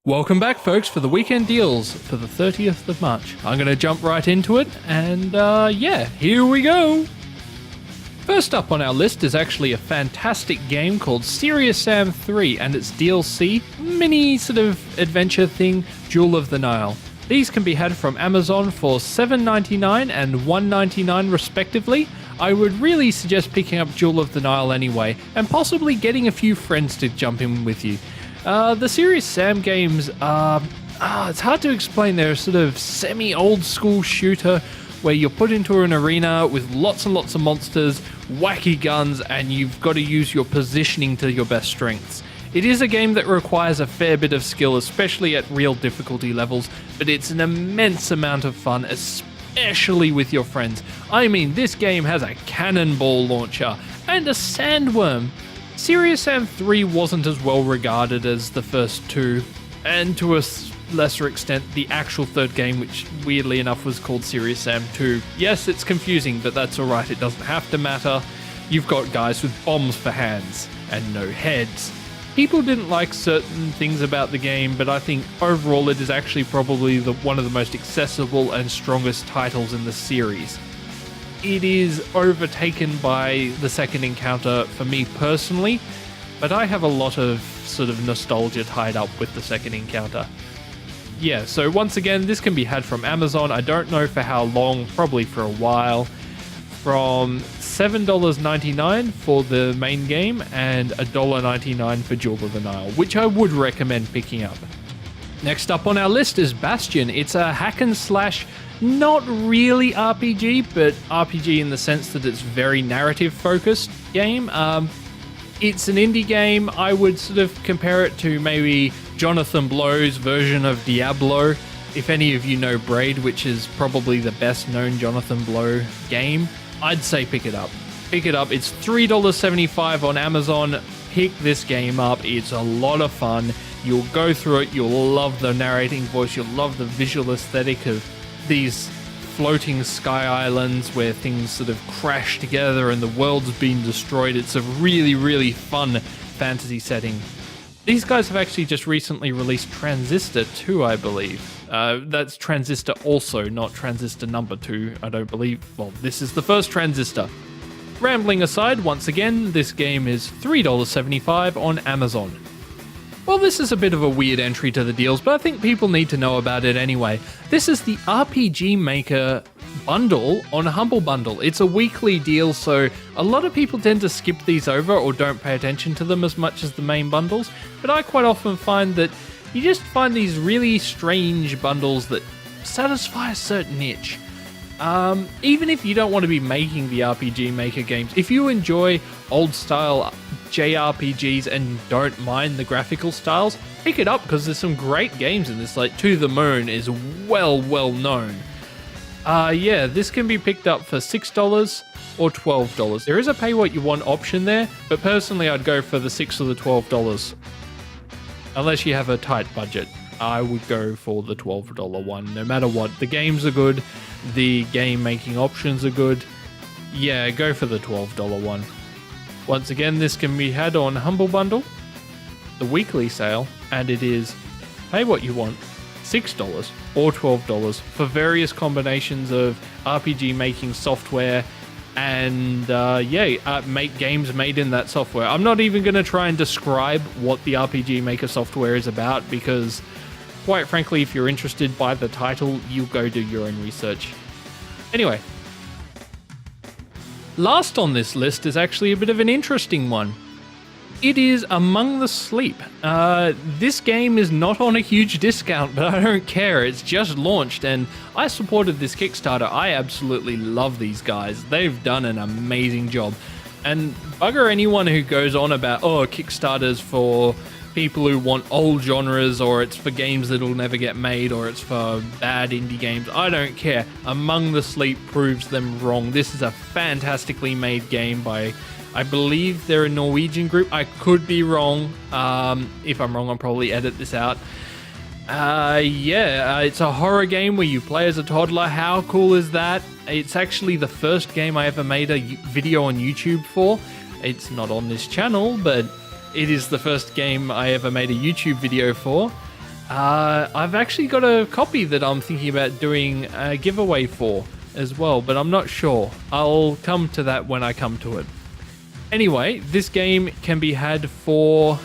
Welcome back, folks, for the weekend deals for the 30th of March. I'm going to jump right into it, and yeah, here we go. First up on our list is actually a fantastic game called Serious Sam 3 and its DLC, mini sort of adventure thing, Jewel of the Nile. These can be had from Amazon for $7.99 and $1.99 respectively. I would really suggest picking up Jewel of the Nile anyway, and possibly getting a few friends to jump in with you. The Serious Sam games are, it's hard to explain. They're a sort of semi-old school shooter where you're put into an arena with lots and lots of monsters, wacky guns, and you've got to use your positioning to your best strengths. It is a game that requires a fair bit of skill, especially at real difficulty levels, but it's an immense amount of fun, especially with your friends. I mean, this game has a cannonball launcher and a sandworm. Serious Sam 3 wasn't as well regarded as the first two, and to a lesser extent, the actual third game, which weirdly enough was called Serious Sam 2. Yes, it's confusing, but that's alright, it doesn't have to matter. You've got guys with bombs for hands, and no heads. People didn't like certain things about the game, but I think overall it is actually probably one of the most accessible and strongest titles in the series. It is overtaken by the second encounter for me personally, but I have a lot of sort of nostalgia tied up with the second encounter. Yeah, so once again, this can be had from Amazon. I don't know for how long, probably for a while. From $7.99 for the main game and $1.99 for Jewel of the Nile, which I would recommend picking up. Next up on our list is Bastion. It's a hack and slash, not really RPG, but RPG in the sense that it's very narrative focused game. It's an indie game. I would sort of compare it to maybe Jonathan Blow's version of Diablo. If any of you know Braid, which is probably the best known Jonathan Blow game, I'd say pick it up. Pick it up. It's $3.75 on Amazon. Pick this game up. It's a lot of fun. You'll go through it. You'll love the narrating voice. You'll love the visual aesthetic of these floating sky islands where things sort of crash together and the world's been destroyed. It's a really, really fun fantasy setting. These guys have actually just recently released Transistor 2, I believe. That's Transistor also, not Transistor number 2, I don't believe. Well, this is the first Transistor. Rambling aside, once again, this game is $3.75 on Amazon. Well, this is a bit of a weird entry to the deals, but I think people need to know about it anyway. This is the RPG Maker bundle on Humble Bundle. It's a weekly deal, so a lot of people tend to skip these over or don't pay attention to them as much as the main bundles, but I quite often find that you just find these really strange bundles that satisfy a certain itch. Even if you don't want to be making the RPG Maker games, if you enjoy old style JRPGs and don't mind the graphical styles, pick it up because there's some great games in this. Like To the Moon is well known. Yeah, this can be picked up for $6 or $12. There is a pay what you want option there, but personally I'd go for the $6 or the $12. Unless you have a tight budget, I would go for the $12 one, no matter what. The games are good, the game making options are good. Yeah, go for the $12 one. Once again, this can be had on Humble Bundle, the weekly sale, and it is pay what you want, $6 or $12 for various combinations of RPG making software and make games made in that software. I'm not even going to try and describe what the RPG Maker software is about because, quite frankly, if you're interested by the title, you go do your own research. Anyway, last on this list is actually a bit of an interesting one. It is Among the Sleep. This game is not on a huge discount, but I don't care. It's just launched, and I supported this Kickstarter. I absolutely love these guys. They've done an amazing job. And bugger anyone who goes on about, Kickstarters for people who want old genres, or it's for games that'll never get made, or it's for bad indie games. I don't care. Among the Sleep proves them wrong. This is a fantastically made game by, I believe they're a Norwegian group. I could be wrong. If I'm wrong, I'll probably edit this out. It's a horror game where you play as a toddler. How cool is that? It's actually the first game I ever made a video on YouTube for. It's not on this channel, but it is the first game I ever made a YouTube video for. I've actually got a copy that I'm thinking about doing a giveaway for as well, but I'm not sure. I'll come to that when I come to it. Anyway, this game can be had for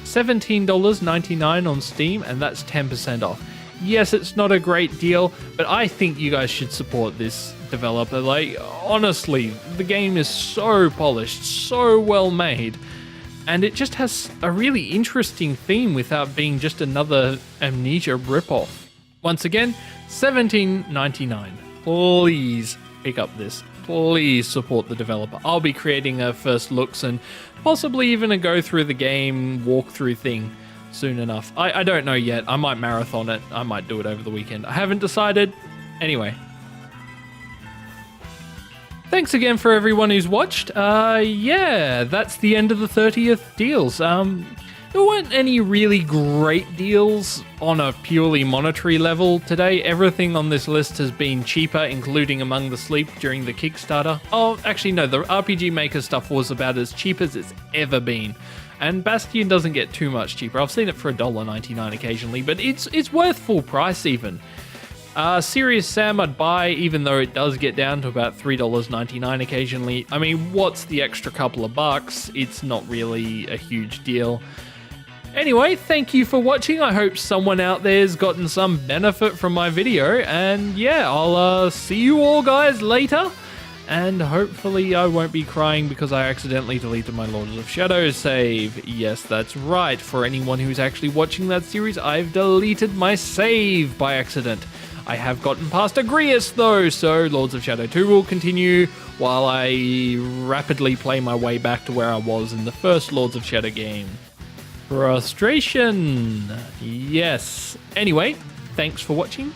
$17.99 on Steam, and that's 10% off. Yes, it's not a great deal, but I think you guys should support this developer. Like, honestly, the game is so polished, so well made, and it just has a really interesting theme without being just another Amnesia ripoff. Once again, $17.99. Please pick up this. Please support the developer. I'll be creating a first looks and possibly even a go through the game walkthrough thing soon enough. I don't know yet. I might marathon it. I might do it over the weekend. I haven't decided. Anyway. Thanks again for everyone who's watched. Yeah, that's the end of the 30th deals. There weren't any really great deals on a purely monetary level today. Everything on this list has been cheaper, including Among the Sleep during the Kickstarter. Oh, actually no, the RPG Maker stuff was about as cheap as it's ever been. And Bastion doesn't get too much cheaper. I've seen it for $1.99 occasionally, but it's worth full price even. Serious Sam I'd buy, even though it does get down to about $3.99 occasionally. I mean, what's the extra couple of bucks? It's not really a huge deal. Anyway, thank you for watching. I hope someone out there's gotten some benefit from my video. And yeah, I'll see you all guys later. And hopefully I won't be crying because I accidentally deleted my Lords of Shadow save. Yes, that's right. For anyone who's actually watching that series, I've deleted my save by accident. I have gotten past Agrias though, so Lords of Shadow 2 will continue while I rapidly play my way back to where I was in the first Lords of Shadow game. Frustration. Yes. Anyway, thanks for watching.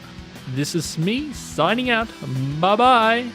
This is me signing out. Bye bye.